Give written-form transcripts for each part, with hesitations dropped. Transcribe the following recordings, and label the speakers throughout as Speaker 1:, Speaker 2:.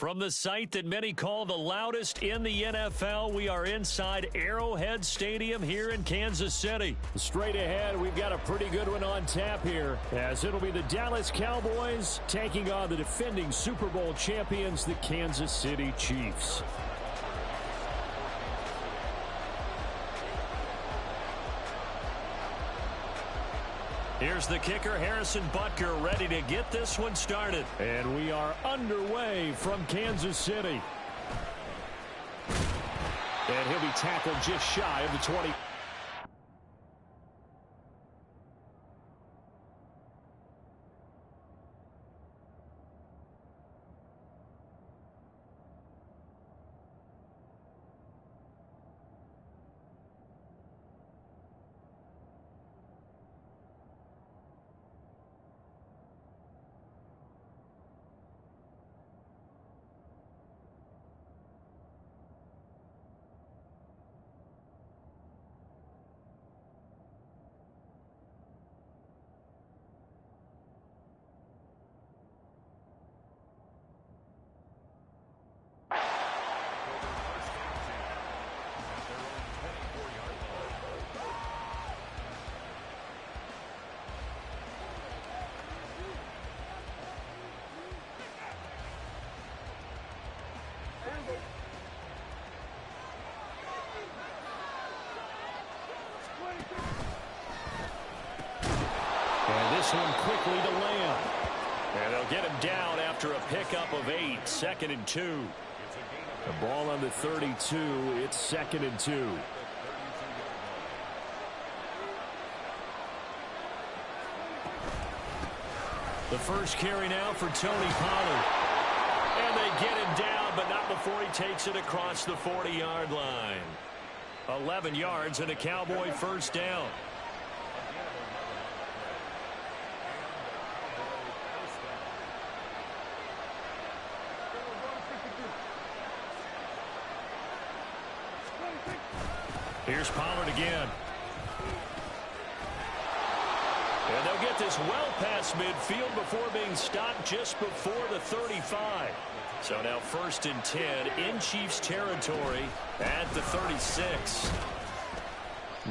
Speaker 1: From the site that many call the loudest in the NFL, we are inside Arrowhead Stadium here in Kansas City.
Speaker 2: Straight ahead, we've got a pretty good one on tap here, as it'll be the Dallas Cowboys taking on the defending Super Bowl champions, the Kansas City Chiefs.
Speaker 1: Here's the kicker, Harrison Butker, ready to get this one started.
Speaker 2: And we are underway from Kansas City. And he'll be tackled just shy of the 20. And this one quickly to Lamb.
Speaker 1: And they'll get him down after a pickup of 8, 2nd and 2.
Speaker 2: The ball on the 32, it's 2nd and 2.
Speaker 1: The first carry now for Tony Pollard. And they get him down, but not before he takes it across the 40-yard line. 11 yards and a Cowboy first down. Here's Pollard again. And they'll get this well past midfield before being stopped just before the 35. So now 1st and 10 in Chiefs territory at the 36.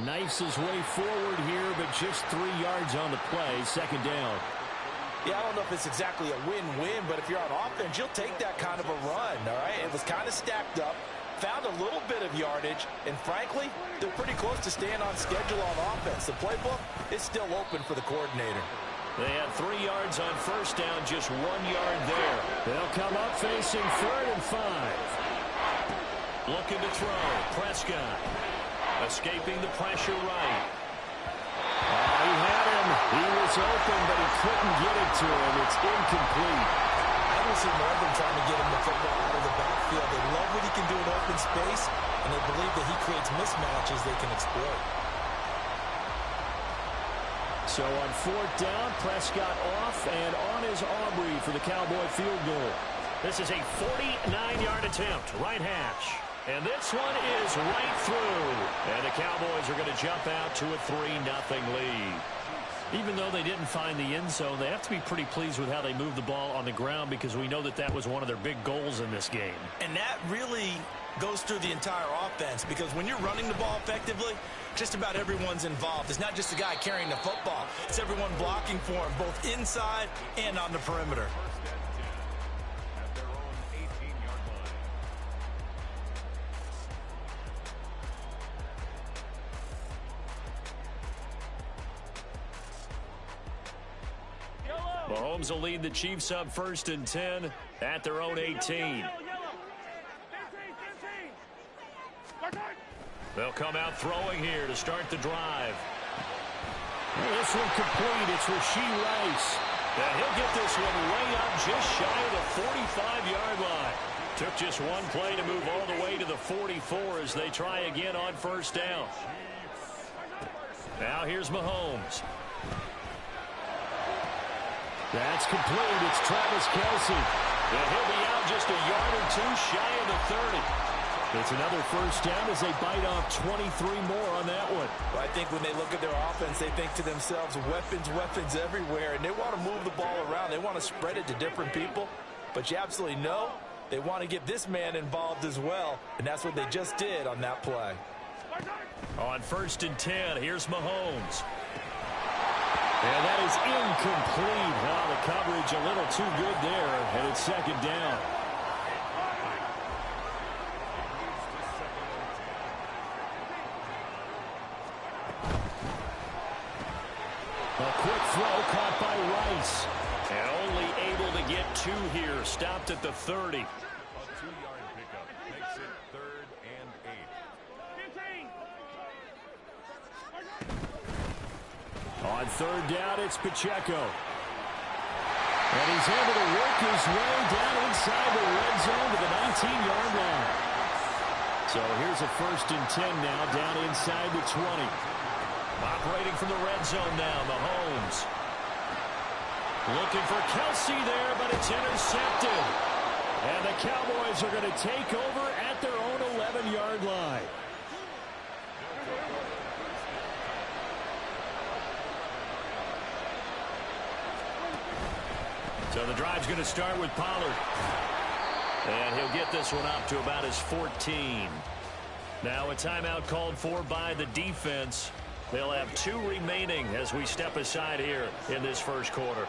Speaker 2: Knifes his way forward here, but just 3 yards on the play, 2nd down.
Speaker 3: Yeah, I don't know if it's exactly a win-win, but if you're on offense, you'll take that kind of a run, all right? It was kind of stacked up, found a little bit of yardage, and frankly, they're pretty close to staying on schedule on offense. The playbook is still open for the coordinator.
Speaker 1: They had 3 yards on first down, just 1 yard there.
Speaker 2: They'll come up facing 3rd and 5.
Speaker 1: Looking to throw. Prescott escaping the pressure right.
Speaker 2: He had him. He was open, but he couldn't get it to him. It's incomplete.
Speaker 3: I don't see more than trying to get him the football out of the backfield. They love what he can do in open space, and they believe that he creates mismatches they can exploit.
Speaker 2: So on 4th down, Prescott off and on is Aubrey for the Cowboy field goal.
Speaker 1: This is a 49-yard attempt, right hash. And this one is right through. And the Cowboys are going to jump out to a 3-0 lead.
Speaker 2: Even though they didn't find the end zone, they have to be pretty pleased with how they moved the ball on the ground, because we know that that was one of their big goals in this game.
Speaker 3: And that really goes through the entire offense, because when you're running the ball effectively, just about everyone's involved. It's not just the guy carrying the football. It's everyone blocking for him, both inside and on the perimeter.
Speaker 1: Mahomes will lead the Chiefs up 1st and 10 at their own 18. They'll come out throwing here to start the drive.
Speaker 2: This one complete. It's Rashee Rice.
Speaker 1: And he'll get this one way up just shy of the 45-yard line. Took just one play to move all the way to the 44 as they try again on 1st down. Now here's Mahomes.
Speaker 2: That's complete. It's Travis Kelce.
Speaker 1: And he'll be out just a yard or 2 shy of the 30.
Speaker 2: It's another 1st down as they bite off 23 more on that one.
Speaker 3: Well, I think when they look at their offense, they think to themselves, weapons everywhere, and they want to move the ball around. They want to spread it to different people. But you absolutely know They want to get this man involved as well, and that's what they just did on that play.
Speaker 1: On 1st and 10, here's Mahomes. And that is incomplete. Well, the coverage a little too good there, and it's 2nd down. A quick throw caught by Rice. And only able to get 2 here. Stopped at the 30.
Speaker 4: A 2-yard pickup makes it 3rd and 8.
Speaker 2: On 3rd down, it's Pacheco. And he's able to work his way down inside the red zone to the 19-yard line. So here's a 1st and 10 now, down inside the 20.
Speaker 1: Operating from the red zone now, Mahomes. Looking for Kelsey there, but it's intercepted. And the Cowboys are going to take over at their own 11-yard line. So the drive's going to start with Pollard. And he'll get this one up to about his 14. Now a timeout called for by the defense. They'll have 2 remaining as we step aside here in this 1st quarter.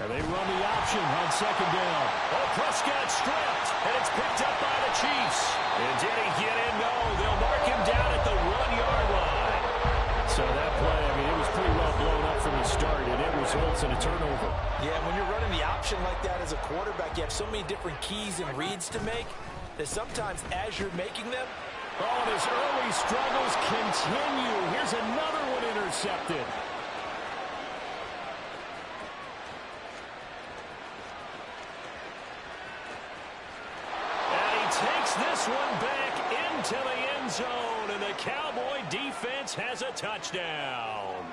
Speaker 2: And they run the option on 2nd down.
Speaker 1: Oh, Prescott stripped, and it's picked up by the Chiefs. And did he get in? No, they'll mark him down at the 1-yard line.
Speaker 2: So that play, I mean, it was pretty well blown up from the start, and it results in a turnover.
Speaker 3: Yeah, when you're running the option like that as a quarterback, you have so many different keys and reads to make that sometimes as you're making them,
Speaker 2: oh, and his early struggles continue. Here's another one intercepted.
Speaker 1: This one back into the end zone, and the Cowboy defense has a touchdown.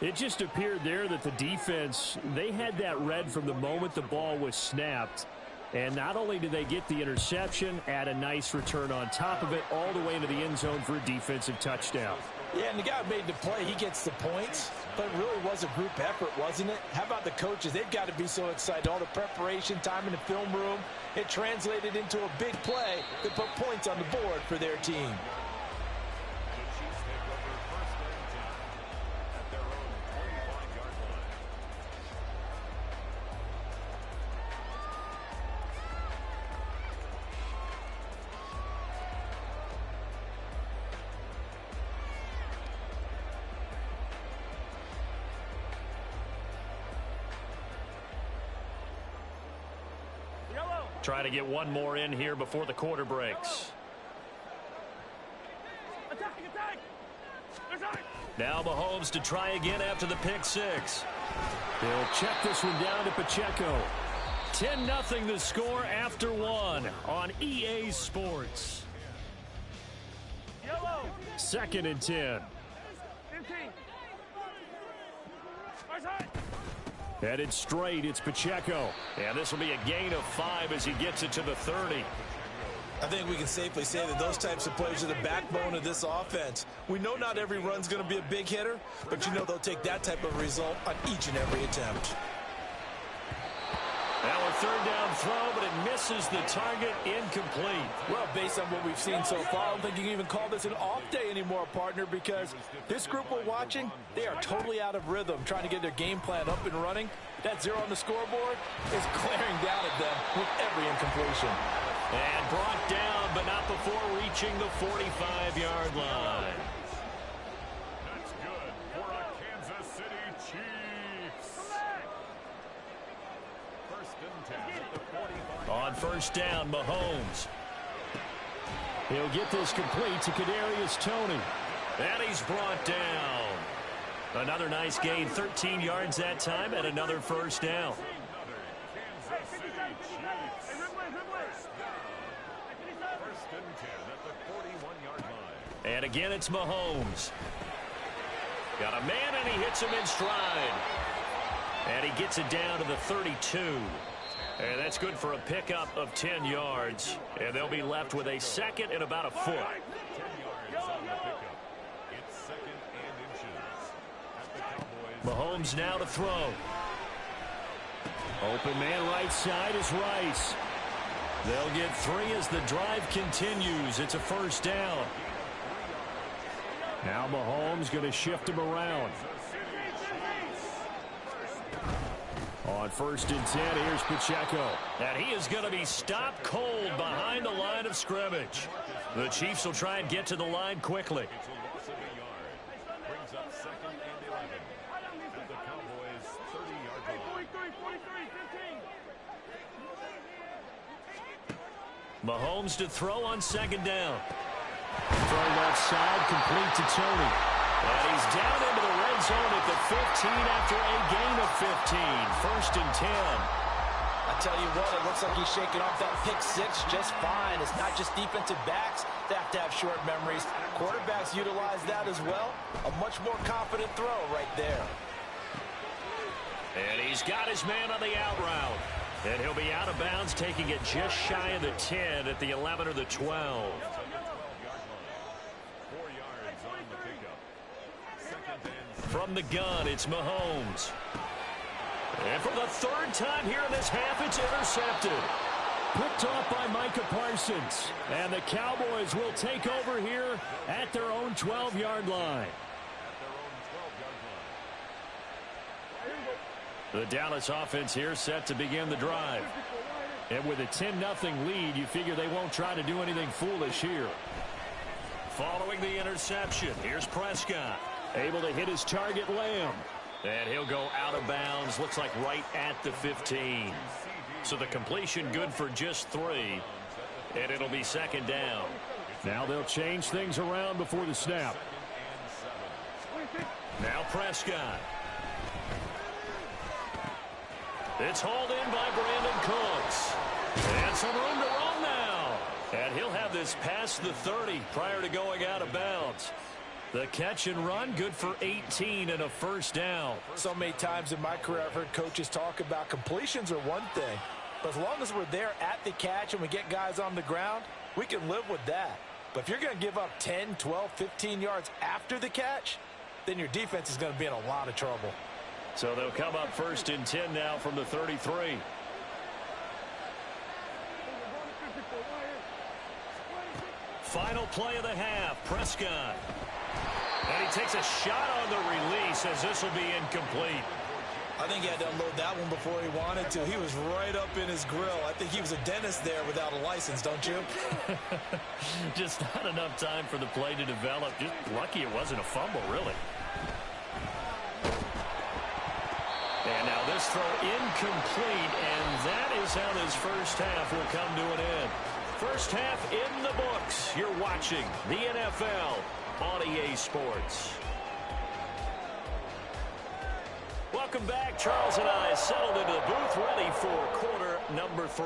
Speaker 2: It just appeared there that the defense, they had that read from the moment the ball was snapped. And not only did they get the interception, add a nice return on top of it, all the way into the end zone for a defensive touchdown.
Speaker 3: Yeah, and the guy who made the play, he gets the points. But it really was a group effort, wasn't it? How about the coaches? They've got to be so excited. All the preparation time in the film room, it translated into a big play that put points on the board for their team.
Speaker 1: Try to get one more in here before the quarter breaks. Now Mahomes to try again after the pick 6.
Speaker 2: They'll check this one down to Pacheco.
Speaker 1: 10-0 the score after 1 on EA Sports.
Speaker 2: 2nd and 10. Headed straight, it's Pacheco.
Speaker 1: And this will be a gain of 5 as he gets it to the 30.
Speaker 3: I think we can safely say that those types of plays are the backbone of this offense. We know not every run's going to be a big hitter, but you know they'll take that type of result on each and every attempt.
Speaker 1: Now a 3rd down throw, but it misses the target, incomplete.
Speaker 3: Well, based on what we've seen so far, I don't think you can even call this an off day anymore, partner, because this group we're watching, they are totally out of rhythm, trying to get their game plan up and running. That 0 on the scoreboard is glaring down at them with every incompletion.
Speaker 1: And brought down, but not before reaching the 45-yard line.
Speaker 4: That's good for a Kansas City Chiefs. 1st and 10 at the 45.
Speaker 1: On 1st down, Mahomes.
Speaker 2: He'll get this complete to Kadarius Toney.
Speaker 1: And he's brought down. Another nice gain, 13 yards that time, and another 1st down.
Speaker 4: Kansas City Chiefs. 1st and 10 at the 41-yard line.
Speaker 1: And again, it's Mahomes. Got a man, and he hits him in stride. And he gets it down to the 32. And that's good for a pickup of 10 yards. And they'll be left with a 2nd and about a foot.
Speaker 4: 10 yards on the pickup. It's 2nd and inches. At the Cowboys.
Speaker 1: Mahomes now to throw.
Speaker 2: Open man right side is Rice.
Speaker 1: They'll get 3 as the drive continues. It's a first down.
Speaker 2: Now Mahomes going to shift him around. On 1st and 10, here's Pacheco.
Speaker 1: And he is going to be stopped cold behind the line of scrimmage. The Chiefs will try and get to the line quickly.
Speaker 4: It's a loss of a yard. Brings up 2nd and 11 at the Cowboys' 30-yard line.
Speaker 1: Mahomes to throw on 2nd down.
Speaker 2: Throw left side, complete to Tony.
Speaker 1: And he's down into the red zone at the 15 after a gain of 15. 1st and 10.
Speaker 3: I tell you what, it looks like he's shaking off that pick 6 just fine. It's not just defensive backs that have to have short memories. Quarterbacks utilize that as well. A much more confident throw right there.
Speaker 1: And he's got his man on the out route. And he'll be out of bounds, taking it just shy of the 10 at the 11 or the 12.
Speaker 4: 4 yards on the pickup. 2nd and
Speaker 1: From the gun, it's Mahomes. And for the 3rd time here in this half, it's intercepted.
Speaker 2: Picked off by Micah Parsons. And the Cowboys will take over here at their own 12-yard line.
Speaker 1: The Dallas offense here set to begin the drive.
Speaker 2: And with a 10-0 lead, you figure they won't try to do anything foolish here.
Speaker 1: Following the interception, here's Prescott.
Speaker 2: Able to hit his target, Lamb.
Speaker 1: And he'll go out of bounds, looks like right at the 15. So the completion good for just 3. And it'll be 2nd down.
Speaker 2: Now they'll change things around before the snap.
Speaker 1: Now Prescott. It's hauled in by Brandon Cooks. And some room to run now. And he'll have this past the 30 prior to going out of bounds. The catch and run, good for 18 and a first down.
Speaker 3: So many times in my career I've heard coaches talk about completions are one thing. But as long as we're there at the catch and we get guys on the ground, we can live with that. But if you're going to give up 10, 12, 15 yards after the catch, then your defense is going to be in a lot of trouble.
Speaker 1: So they'll come up 1st and 10 now from the 33. Final play of the half, Prescott. And he takes a shot on the release as this will be incomplete.
Speaker 3: I think he had to unload that one before he wanted to. He was right up in his grill. I think he was a dentist there without a license, don't you?
Speaker 1: Just not enough time for the play to develop. Just lucky it wasn't a fumble, really. And now this throw incomplete, and that is how this first half will come to an end. First half in the books. You're watching the NFL on EA Sports. Welcome back. Charles and I settled into the booth, ready for quarter number 3.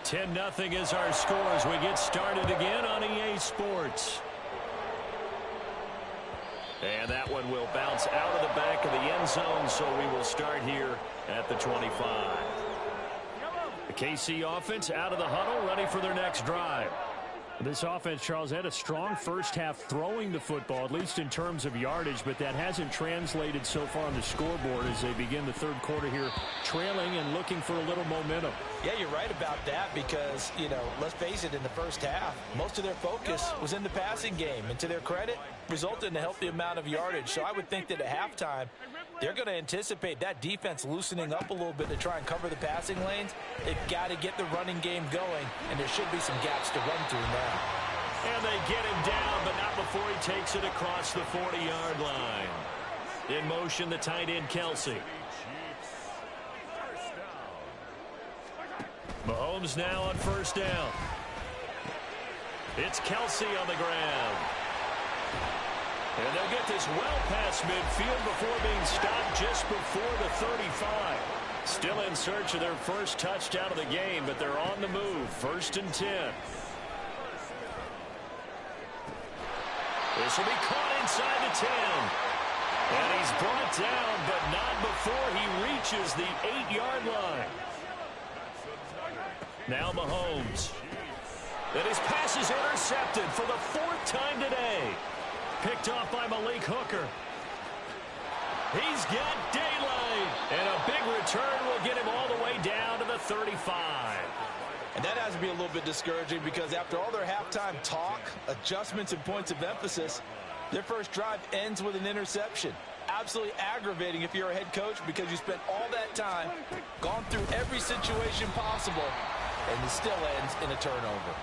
Speaker 1: 10-0 is our score as we get started again on EA Sports. And that one will bounce out of the back of the end zone, so we will start here at the 25. The KC offense out of the huddle, ready for their next drive.
Speaker 2: This offense, Charles, had a strong first half throwing the football, at least in terms of yardage, but that hasn't translated so far on the scoreboard as they begin the 3rd quarter here, trailing and looking for a little momentum.
Speaker 3: Yeah, you're right about that because, you know, let's face it, in the first half, most of their focus was in the passing game. And to their credit, resulted in a healthy amount of yardage. So I would think that at halftime, they're going to anticipate that defense loosening up a little bit to try and cover the passing lanes. They've got to get the running game going, and there should be some gaps to run through now.
Speaker 1: And they get him down, but not before he takes it across the 40-yard line. In motion, the tight end, Kelsey. Mahomes now on 1st down. It's Kelsey on the ground. And they'll get this well past midfield before being stopped just before the 35. Still in search of their first touchdown of the game, but they're on the move. 1st and 10. This will be caught inside the 10. And he's brought down, but not before he reaches the 8-yard line. Now Mahomes. And his pass is intercepted for the 4th time today. Picked off by Malik Hooker. He's got daylight. And a big return will get him all the way down to the 35.
Speaker 3: And that has to be a little bit discouraging because after all their halftime talk, adjustments, and points of emphasis, their first drive ends with an interception. Absolutely aggravating if you're a head coach because you spent all that time, gone through every situation possible, and it still ends in a turnover.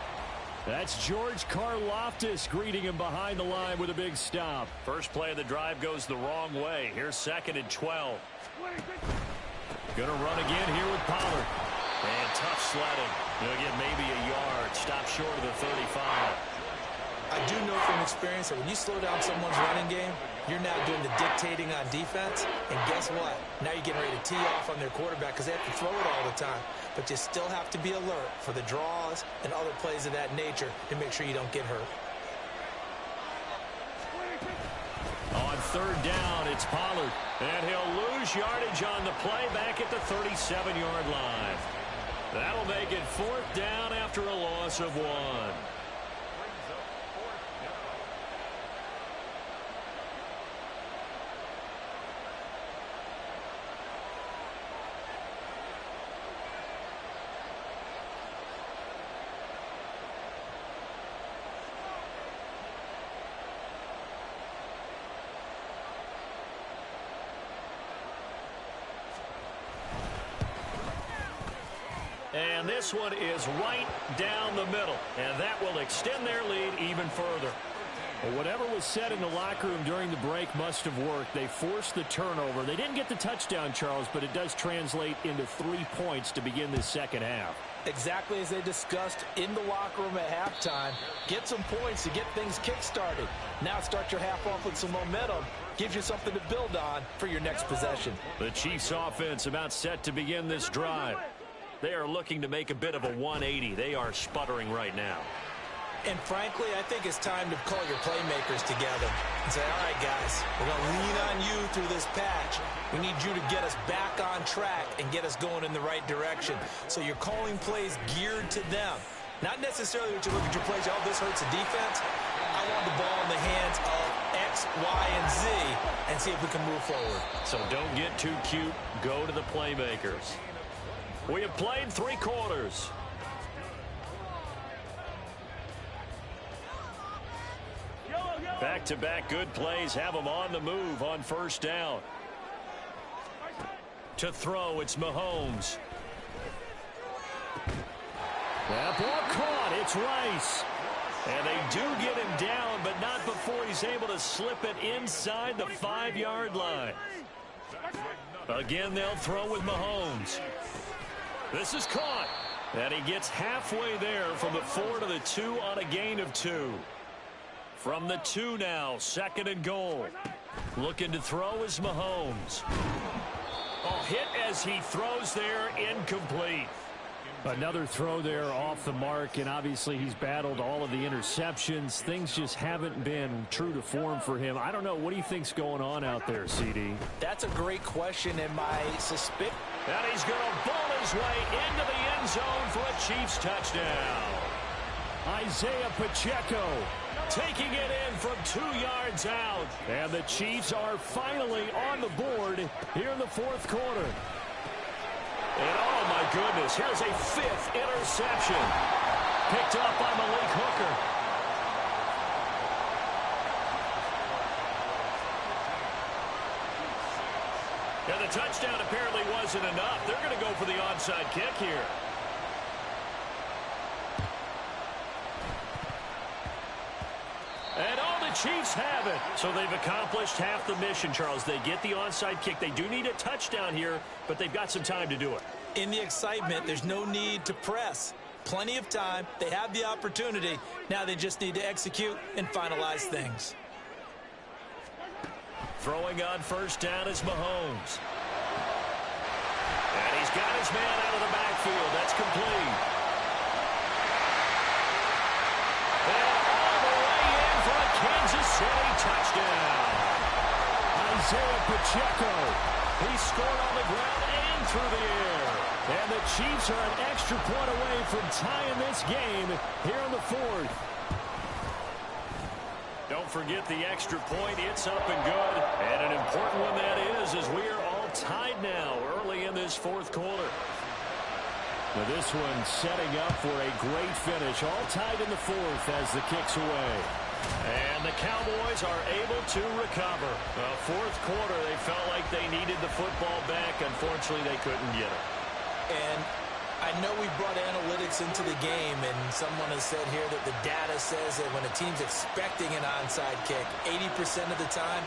Speaker 2: That's George Karlaftis greeting him behind the line with a big stop.
Speaker 1: First play of the drive goes the wrong way. Here's 2nd and 12. Going to run again here with Pollard. And tough sledding. He'll get maybe a yard. Stop short of the 35.
Speaker 3: I do know from experience that when you slow down someone's running game, you're now doing the dictating on defense. And guess what? Now you're getting ready to tee off on their quarterback because they have to throw it all the time. But you still have to be alert for the draws and other plays of that nature to make sure you don't get hurt.
Speaker 1: On 3rd down, it's Pollard. And he'll lose yardage on the play back at the 37-yard line. That'll make it 4th down after a loss of 1. And this one is right down the middle. And that will extend their lead even further.
Speaker 2: Well, whatever was said in the locker room during the break must have worked. They forced the turnover. They didn't get the touchdown, Charles, but it does translate into 3 points to begin this second half.
Speaker 3: Exactly as they discussed in the locker room at halftime. Get some points to get things kick-started. Now start your half off with some momentum. Gives you something to build on for your next possession.
Speaker 1: The Chiefs offense about set to begin this drive. They are looking to make a bit of a 180. They are sputtering right now.
Speaker 3: And frankly, I think it's time to call your playmakers together and say, all right, guys, we're going to lean on you through this patch. We need you to get us back on track and get us going in the right direction. So you're calling plays geared to them. Not necessarily what you look at your plays, oh, this hurts the defense. I want the ball in the hands of X, Y, and Z and see if we can move forward.
Speaker 1: So don't get too cute. Go to the playmakers. We have played 3 quarters. Back-to-back good plays have them on the move on 1st down. To throw, it's Mahomes.
Speaker 2: That ball caught. It's Rice.
Speaker 1: And they do get him down, but not before he's able to slip it inside the 5-yard line. Again, they'll throw with Mahomes. This is caught. And he gets halfway there from the 4 to the 2 on a gain of 2. From the 2 now, 2nd and goal. Looking to throw is Mahomes. Hit as he throws there, incomplete.
Speaker 2: Another throw there off the mark, and obviously he's battled all of the interceptions. Things just haven't been true to form for him. I don't know. What do you think's going on out there, CD?
Speaker 3: That's a great question, and my suspicion.
Speaker 1: And he's going to bowl his way into the end zone for a Chiefs touchdown.
Speaker 2: Isaiah Pacheco
Speaker 1: taking it in from 2 yards out.
Speaker 2: And the Chiefs are finally on the board here in the 4th quarter.
Speaker 1: And oh my goodness, here's a 5th interception. Picked up by Malik Hooker. And the touchdown apparently wasn't enough. They're going to go for the onside kick here. And all the Chiefs have it. So they've accomplished half the mission, Charles. They get the onside kick. They do need a touchdown here, but they've got some time to do it.
Speaker 3: In the excitement, there's no need to press. Plenty of time. They have the opportunity. Now they just need to execute and finalize things.
Speaker 1: Throwing on 1st down is Mahomes. And he's got his man out of the backfield. That's complete. And all the way in for a Kansas City touchdown.
Speaker 2: Isaiah Pacheco.
Speaker 1: He scored on the ground and through the air.
Speaker 2: And the Chiefs are an extra point away from tying this game here in the 4th.
Speaker 1: Don't forget the extra point. It's up and good. And an important one that is, as we are all tied now early in this fourth quarter. Now this one setting up for a great finish. All tied in the fourth as the kick's away. And the Cowboys are able to recover. Fourth quarter, they felt like they needed the football back. Unfortunately, they couldn't get it.
Speaker 3: And I know we brought analytics into the game, and someone has said here that the data says that when a team's expecting an onside kick, 80% of the time,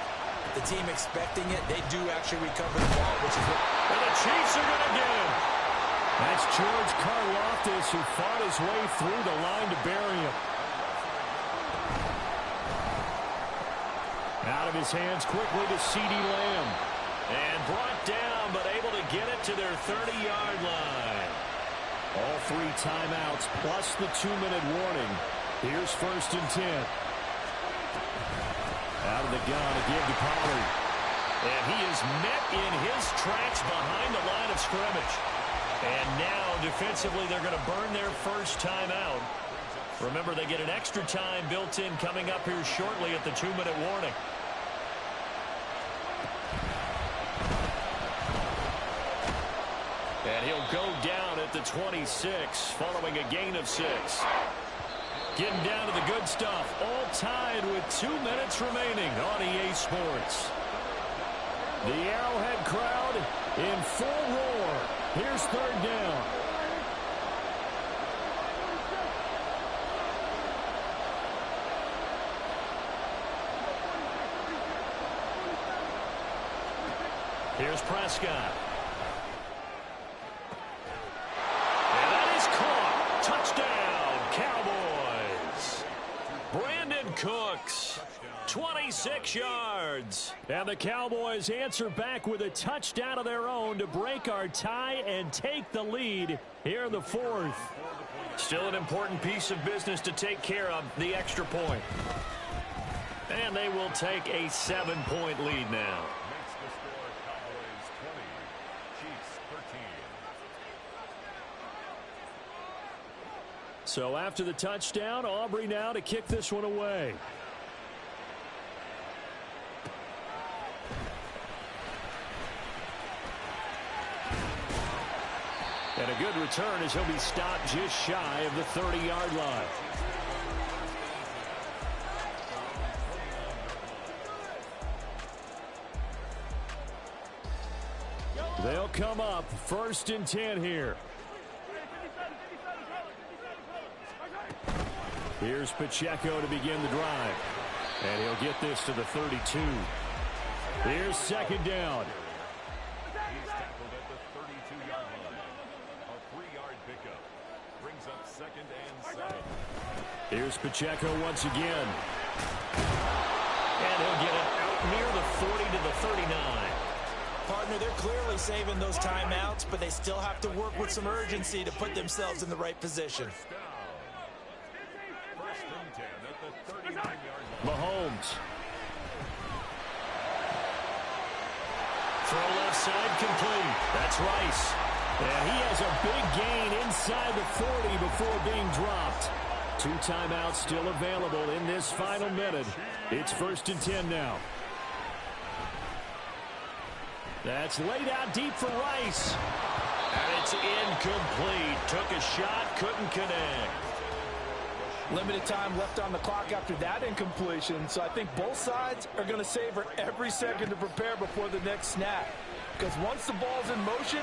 Speaker 3: the team expecting it, they do actually recover the ball, which is what...
Speaker 1: And the Chiefs are going to get him.
Speaker 2: That's George Karlaftis, who fought his way through the line to bury him. Out of his hands quickly to CeeDee Lamb.
Speaker 1: And brought down, but able to get it to their 30-yard line.
Speaker 2: All 3 timeouts plus the 2-minute warning. Here's 1st and 10. Out of the gun to give to Pollard.
Speaker 1: And he is met in his tracks behind the line of scrimmage. And now, defensively, they're going to burn their first timeout. Remember, they get an extra time built in coming up here shortly at the 2-minute warning. And he'll go down at the 26, following a gain of 6. Getting down to the good stuff. All tied with 2 minutes remaining on EA Sports. The Arrowhead crowd in full roar. Here's 3rd down. Here's Prescott. And that is caught. Touchdown, Cowboys. Brandon Cooks, 26 yards.
Speaker 2: And the Cowboys answer back with a touchdown of their own to break our tie and take the lead here in the 4th.
Speaker 1: Still an important piece of business to take care of, the extra point. And they will take a 7-point lead now.
Speaker 2: So after the touchdown, Aubrey now to kick this one away. And a good return as he'll be stopped just shy of the 30-yard line. They'll come up 1st and 10 here. Here's Pacheco to begin the drive. And he'll get this to the 32. Here's 2nd down.
Speaker 4: He's tackled at the 32-yard line. A 3-yard pickup. Brings up 2nd and 7.
Speaker 2: Here's Pacheco once again.
Speaker 1: And he'll get it out near the 40 to the 39.
Speaker 3: Partner, they're clearly saving those timeouts, but they still have to work with some urgency to put themselves in the right position.
Speaker 2: Mahomes.
Speaker 1: Throw left side complete. That's Rice.
Speaker 2: And he has a big gain inside the 40 before being dropped. 2 timeouts still available in this final minute. It's 1st and 10 now. That's laid out deep for Rice.
Speaker 1: And it's incomplete. Took a shot, couldn't connect.
Speaker 3: Limited time left on the clock after that incompletion, so I think both sides are going to savor every second to prepare before the next snap. Because once the ball's in motion,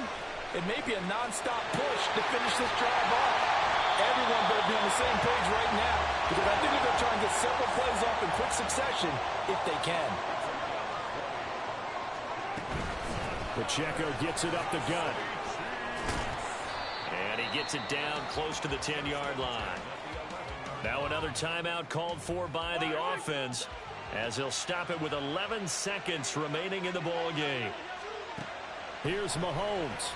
Speaker 3: it may be a non-stop push to finish this drive off. Everyone better be on the same page right now, because I think they're going to try and get several plays off in quick succession if they can.
Speaker 2: Pacheco gets it up the gut.
Speaker 1: And he gets it down close to the 10-yard line. Now another timeout called for by the offense as he'll stop it with 11 seconds remaining in the ball game.
Speaker 2: Here's Mahomes.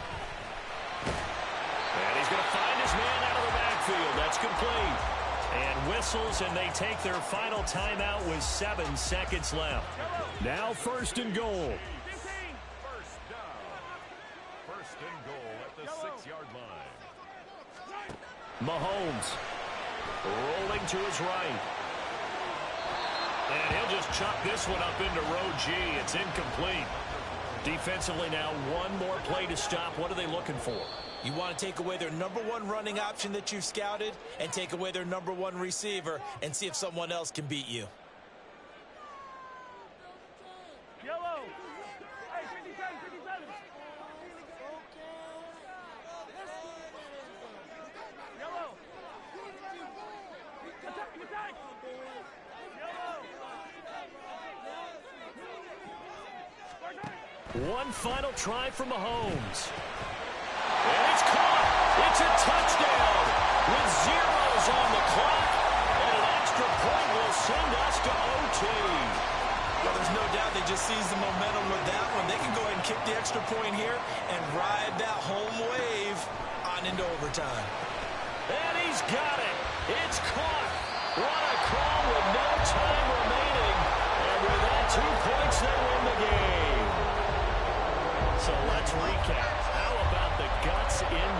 Speaker 1: And he's going to find his man out of the backfield. That's complete. And whistles, and they take their final timeout with 7 seconds left.
Speaker 2: Now 1st and goal.
Speaker 4: First down. 1st and goal at the 6-yard line.
Speaker 1: Mahomes rolling to his right. And he'll just chuck this one up into row G. It's incomplete. Defensively now, one more play to stop. What are they looking for?
Speaker 3: You want to take away their number one running option that you've scouted and take away their number one receiver and see if someone else can beat you.
Speaker 5: Yellow. Hey, 57, 57. Yellow. Attack, attack. Yellow.
Speaker 1: One final try from Mahomes. And it's caught. It's a touchdown with zeros on the clock. And an extra point will send us to OT.
Speaker 3: Well, there's no doubt they just seized the momentum with that one. They can go ahead and kick the extra point here and ride that home wave on into overtime.
Speaker 1: And he's got it. It's caught. What a call with no time remaining. And with that 2 points, they win the game. So let's recap. How about the guts in